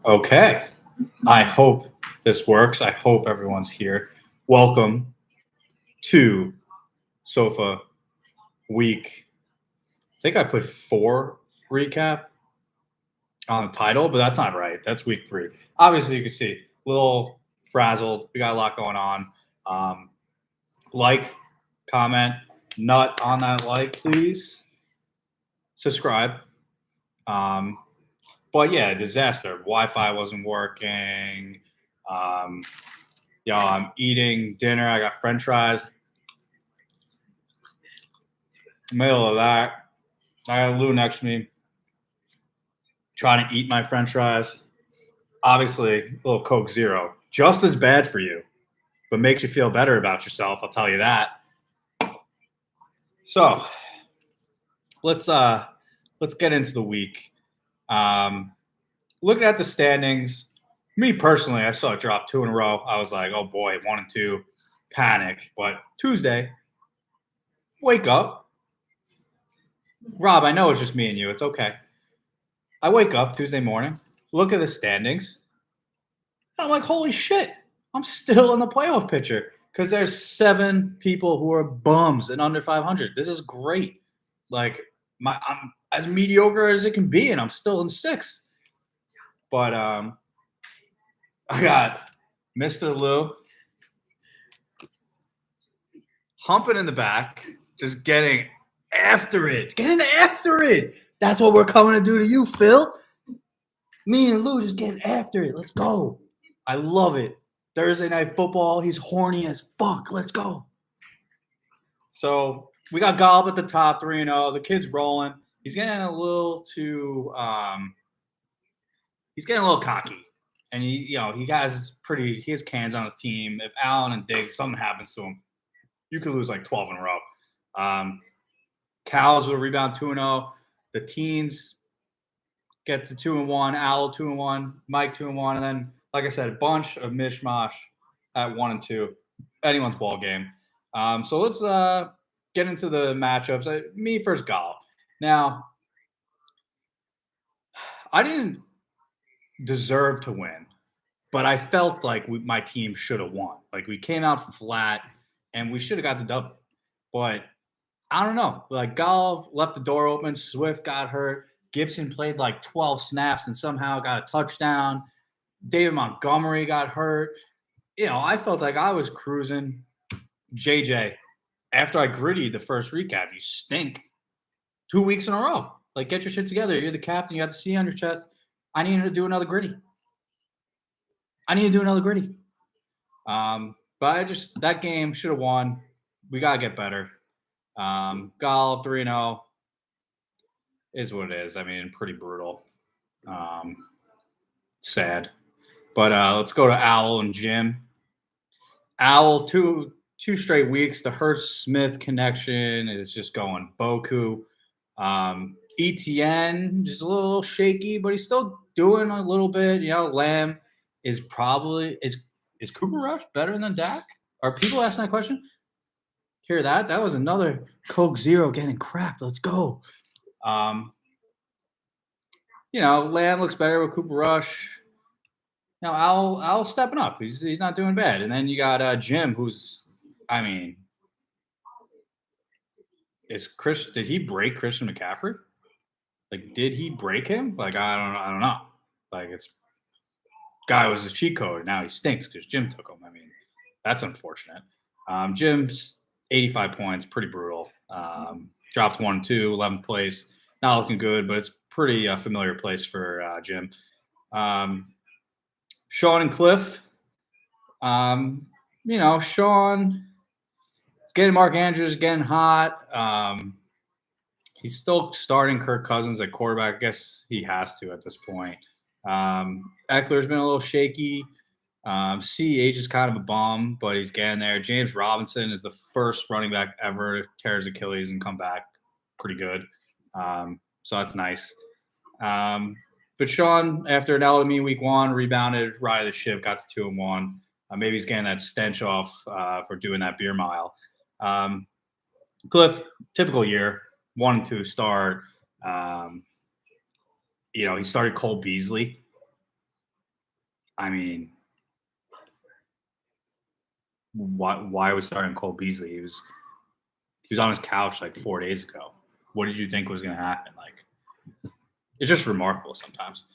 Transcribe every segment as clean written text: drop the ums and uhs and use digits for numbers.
Okay. I hope this works. I hope everyone's here. Welcome to Sofa Week. I think I put 4 recap on the title, but that's not right. That's week 3. Obviously, you can see a little frazzled. We got a lot going on. Um, like, comment, nut on that like, please. Subscribe. Um, but yeah, disaster. Wi-Fi wasn't working. Um, I'm eating dinner. I got French fries. Middle of that, I got Lou next to me trying to eat my French fries. Obviously, a little Coke Zero, just as bad for you, but makes you feel better about yourself. I'll tell you that. So let's get into the week. Um, Looking at the standings, me personally, I saw it drop 2 in a row. I was like, oh boy, 1 and 2, panic. But Tuesday, wake up. Rob, I know it's just me and you. It's okay. I wake up Tuesday morning, look at the standings. And I'm like, holy shit, I'm still in the playoff picture because there's 7 people who are bums and under 500. This is great. Like, I'm as mediocre as it can be, and I'm still in 6th. But I got Mr. Lou humping in the back, just getting after it. Getting after it. That's what we're coming to do to you, Phil. Me and Lou just getting after it. Let's go. I love it. Thursday night football. He's horny as fuck. Let's go. So we got Golb at the top, 3-0. The kid's rolling. He's getting a little too. He's getting a little cocky, and he has cans on his team. If Allen and Diggs, something happens to him, you could lose like 12 in a row. Cows will rebound 2-0. The teens get to 2-1. Owl 2-1. Mike 2-1, and then, like I said, a bunch of mishmash at 1 and 2. Anyone's ball game. So let's get into the matchups. Me first, Golf. Now, I didn't deserve to win, but I felt like my team should have won. Like, we came out flat, and we should have got the W. But I don't know. Like, Golf left the door open. Swift got hurt. Gibson played like 12 snaps and somehow got a touchdown. David Montgomery got hurt. I felt like I was cruising. JJ, after I gritty the first recap, you stink. 2 weeks in a row. Like, get your shit together. You're the captain. You got the C on your chest. I need to do another gritty. But that game should have won. We got to get better. Golf 3-0 is what it is. I mean, pretty brutal. Sad. But let's go to Owl and Jim. Owl, two straight weeks. The Hurts Smith connection is just going boku. ETN just a little shaky, but he's still doing a little bit. Lamb is is Cooper Rush better than Dak? Are people asking that question? Hear that? That was another Coke Zero getting cracked. Let's go. Lamb looks better with Cooper Rush. Now Al stepping up. He's not doing bad. And then you got Jim, who's, I mean, did he break Christian McCaffrey? Like, did he break him? Like, I don't know. Like, guy was a cheat code. Now he stinks because Jim took him. I mean, that's unfortunate. Jim's 85 points, pretty brutal. Dropped 1 and 2, 11th place. Not looking good, but it's pretty familiar place for Jim. Sean and Cliff. Sean is getting Mark Andrews, getting hot. He's still starting Kirk Cousins at quarterback. I guess he has to at this point. Eckler's been a little shaky. CEH is kind of a bum, but he's getting there. James Robinson is the first running back ever to tear his Achilles and come back pretty good. So that's nice. But Sean, after an L to me week 1, rebounded, righted the ship, got to 2-1. Maybe he's getting that stench off for doing that beer mile. Cliff, typical year, 1 and 2 start. He started Cole Beasley. I mean, why are we starting Cole Beasley? He was on his couch like 4 days ago. What did you think was going to happen? Like, it's just remarkable sometimes.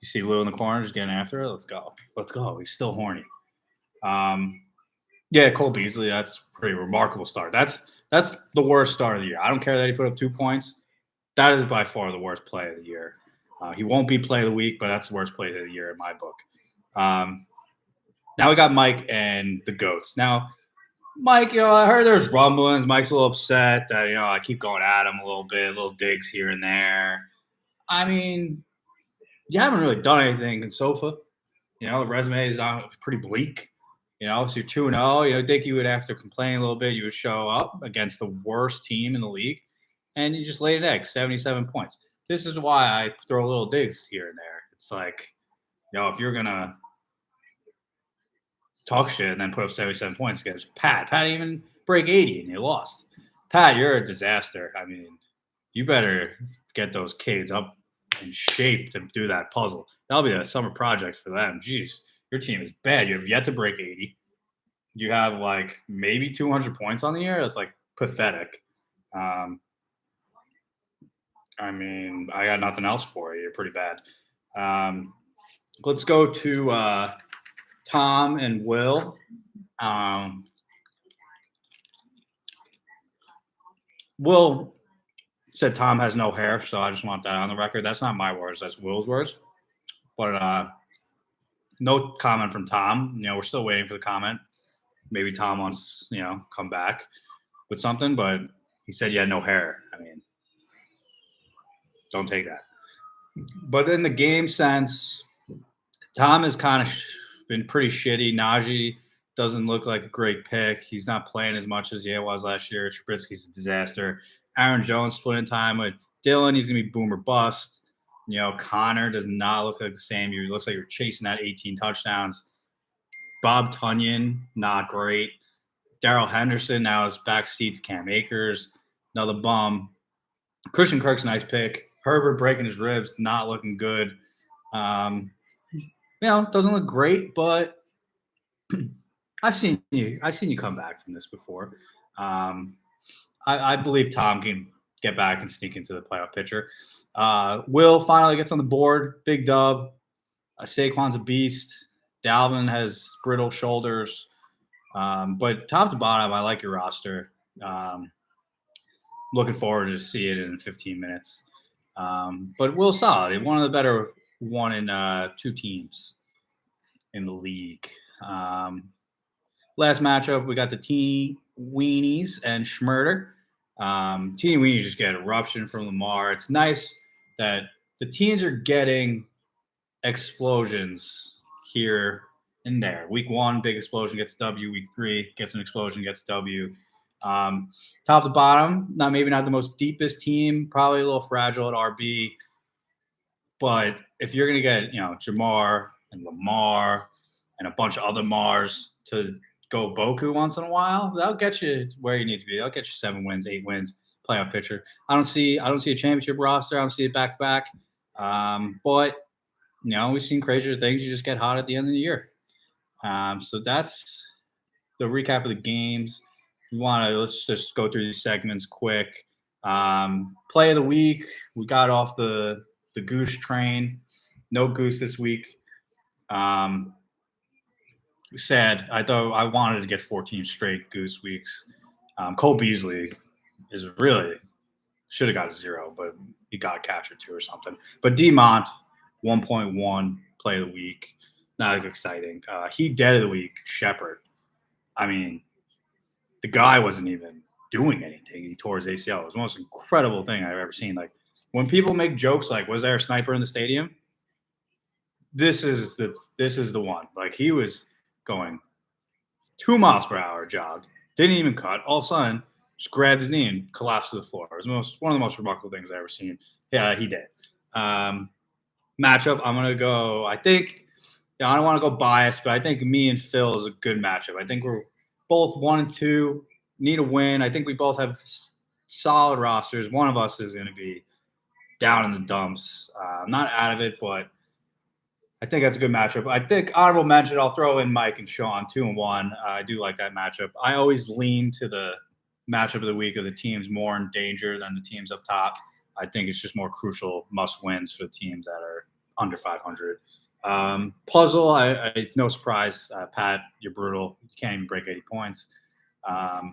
You see Lou in the corner just getting after it. Let's go. Let's go. He's still horny. Yeah, Cole Beasley. That's a pretty remarkable start. That's the worst start of the year. I don't care that he put up 2 points. That is by far the worst play of the year. He won't be play of the week, but that's the worst play of the year in my book. Now we got Mike and the GOATs. Now, Mike, I heard there's rumblings. Mike's a little upset that, I keep going at him a little bit, little digs here and there. I mean, you haven't really done anything in SOFA. The resume is pretty bleak. So you're 2-0. I think you would, after complaining a little bit, you would show up against the worst team in the league, and you just laid an egg, 77 points. This is why I throw little digs here and there. It's like, if you're going to talk shit and then put up 77 points against Pat didn't even break 80 and you lost. Pat, you're a disaster. I mean, you better get those kids up in shape to do that puzzle. That'll be a summer project for them. Jeez, your team is bad. You have yet to break 80. You have like maybe 200 points on the year. That's like pathetic. I mean, I got nothing else for you. You're pretty bad. Let's go to Tom and Will. Will said Tom has no hair, so I just want that on the record. That's not my words. That's Will's words. But no comment from Tom. We're still waiting for the comment. Maybe Tom wants, come back with something, but he said you had no hair. I mean, don't take that. But in the game sense, Tom has kind of been pretty shitty. Najee doesn't look like a great pick. He's not playing as much as he was last year. Trubisky's a disaster. Aaron Jones splitting time with Dylan. He's going to be boom or bust. Connor does not look like the same. He looks like you're chasing that 18 touchdowns. Bob Tunyon, not great. Darrell Henderson now is backseat to Cam Akers. Another bum. Christian Kirk's a nice pick. Herbert breaking his ribs, not looking good. Doesn't look great, but I've seen you come back from this before. I believe Tom can get back and sneak into the playoff picture. Will finally gets on the board. Big dub. Saquon's a beast. Dalvin has brittle shoulders. But top to bottom, I like your roster. Looking forward to see it in 15 minutes. But Will solid. One of the better 1 and 2 teams in the league. Last matchup, we got the Teeny Weenies and Schmurder. Teeny Weenies just get eruption from Lamar. It's nice that the teams are getting explosions here and there. Week 1, big explosion gets W. Week 3 gets an explosion, gets W. Top to bottom, maybe not the most deepest team, probably a little fragile at RB. But if you're going to get, Jamar and Lamar and a bunch of other Mars to go Boku once in a while, that'll get you where you need to be. That'll get you 7 wins, 8 wins, playoff picture. I don't see a championship roster. I don't see it back to back. But we've seen crazier things. You just get hot at the end of the year. So that's the recap of the games. If you want to, let's just go through these segments quick. Play of the week. We got off the Goose train. No Goose this week. Sad. I thought I wanted to get 14 straight Goose weeks. Cole Beasley is really should have got a 0, but he got a catch or 2 or something. But Demont, 1.1 play of the week. Not exciting. He dead of the week, Shepard. I mean, the guy wasn't even doing anything. He tore his ACL. It was the most incredible thing I've ever seen. Like, when people make jokes like, was there a sniper in the stadium? This is the one. Like, he was going 2 miles per hour jog, didn't even cut. All of a sudden, just grabbed his knee and collapsed to the floor. It was one of the most remarkable things I've ever seen. Yeah, he did. Matchup, I'm going to go, I think, I don't want to go biased, but I think me and Phil is a good matchup. I think we're both 1 and 2, need a win. I think we both have solid rosters. One of us is going to be down in the dumps. I'm not out of it, but I think that's a good matchup. I think honorable mention, I'll throw in Mike and Sean 2-1. I do like that matchup. I always lean to the matchup of the week of the teams more in danger than the teams up top. I think it's just more crucial must wins for the teams that are under 500. Puzzle, it's no surprise. Pat, you're brutal. You can't even break 80 points. I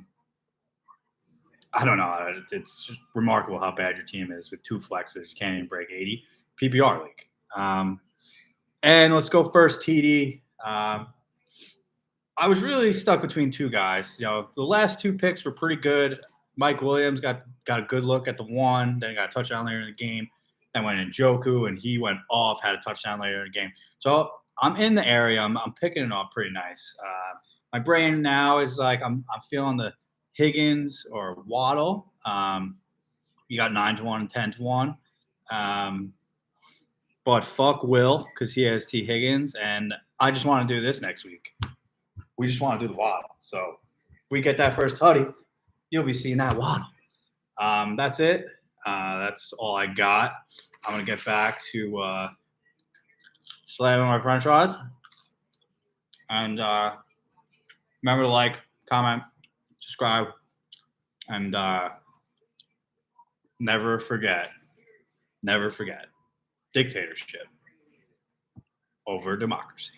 don't know. It's just remarkable how bad your team is with 2 flexes. You can't even break 80. PPR league. And let's go first, TD. I was really stuck between 2 guys. The last 2 picks were pretty good. Mike Williams got a good look at the one, then got a touchdown later in the game. Then went in Njoku, and he went off, had a touchdown later in the game. So I'm in the area. I'm picking it off pretty nice. My brain now is like I'm feeling the Higgins or Waddle. You got 9-1 and 10-1. But fuck Will because he has T. Higgins, and I just want to do this next week. We just want to do the Waddle. So if we get that first tutty, you'll be seeing that Waddle. That's it. That's all I got. I'm going to get back to slamming my french fries. And remember to like, comment, subscribe, and never forget, dictatorship over democracy.